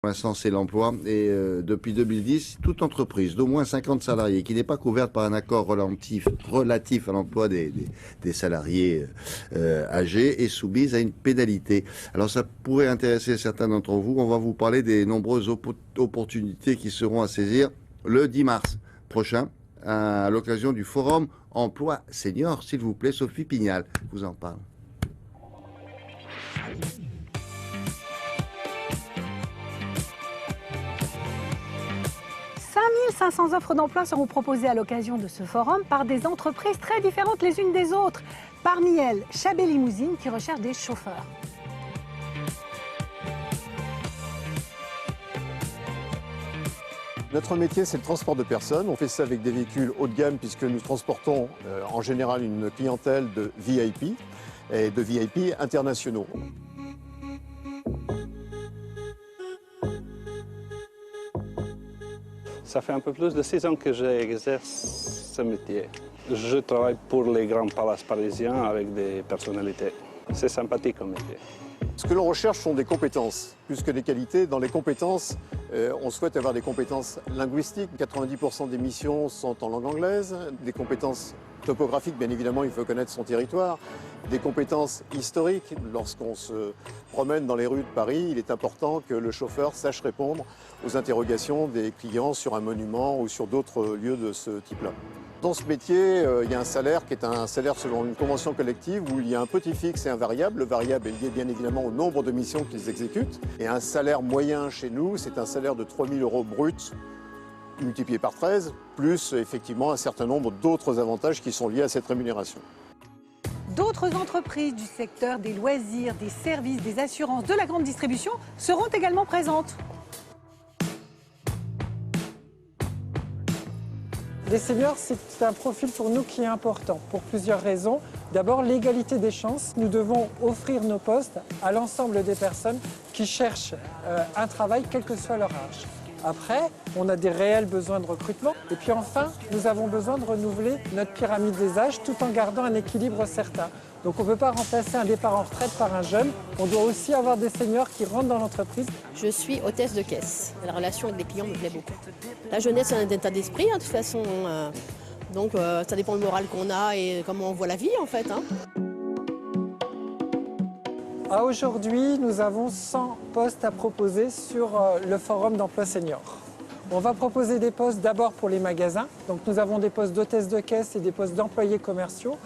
Pour l'instant, c'est l'emploi et depuis 2010, toute entreprise d'au moins 50 salariés qui n'est pas couverte par un accord relatif à l'emploi des salariés âgés est soumise à une pénalité. Alors ça pourrait intéresser certains d'entre vous. On va vous parler des nombreuses opportunités qui seront à saisir le 10 mars prochain à l'occasion du Forum Emploi Senior. S'il vous plaît, Sophie Pignal vous en parle. 500 offres d'emploi seront proposées à l'occasion de ce forum par des entreprises très différentes les unes des autres. Parmi elles, Chabet Limousine qui recherche des chauffeurs. Notre métier, c'est le transport de personnes. On fait ça avec des véhicules haut de gamme puisque nous transportons en général une clientèle de VIP et de VIP internationaux. Ça fait un peu plus de 6 ans que j'exerce ce métier. Je travaille pour les grands palaces parisiens avec des personnalités. C'est sympathique comme métier. Ce que l'on recherche sont des compétences, plus que des qualités. Dans les compétences, on souhaite avoir des compétences linguistiques. 90% des missions sont en langue anglaise. Des compétences topographiques, bien évidemment, il faut connaître son territoire. Des compétences historiques. Lorsqu'on se promène dans les rues de Paris, il est important que le chauffeur sache répondre aux interrogations des clients sur un monument ou sur d'autres lieux de ce type-là. Dans ce métier, il y a un salaire qui est un salaire selon une convention collective où il y a un petit fixe et un variable. Le variable est lié bien évidemment au nombre de missions qu'ils exécutent. Et un salaire moyen chez nous, c'est un salaire de 3 000 € brut multiplié par 13, plus effectivement un certain nombre d'autres avantages qui sont liés à cette rémunération. D'autres entreprises du secteur des loisirs, des services, des assurances, de la grande distribution seront également présentes. Les seniors, c'est un profil pour nous qui est important, pour plusieurs raisons. D'abord, l'égalité des chances. Nous devons offrir nos postes à l'ensemble des personnes qui cherchent un travail, quel que soit leur âge. Après, on a des réels besoins de recrutement. Et puis enfin, nous avons besoin de renouveler notre pyramide des âges tout en gardant un équilibre certain. Donc on ne peut pas remplacer un départ en retraite par un jeune. On doit aussi avoir des seniors qui rentrent dans l'entreprise. Je suis hôtesse de caisse. La relation avec les clients me plaît beaucoup. La jeunesse, c'est un état d'esprit, de toute façon. Donc ça dépend du moral qu'on a et comment on voit la vie, en fait. À aujourd'hui, nous avons 100 postes à proposer sur le forum d'emploi senior. On va proposer des postes d'abord pour les magasins. Donc nous avons des postes d'hôtesse de caisse et des postes d'employés commerciaux.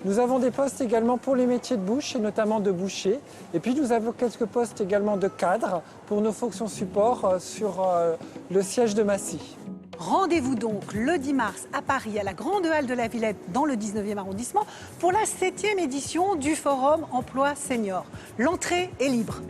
Nous avons des postes également pour les métiers de bouche et notamment de boucher. Et puis nous avons quelques postes également de cadre pour nos fonctions support sur le siège de Massy. Rendez-vous donc le 10 mars à Paris, à la Grande Halle de la Villette, dans le 19e arrondissement, pour la 7e édition du Forum Emploi Senior. L'entrée est libre.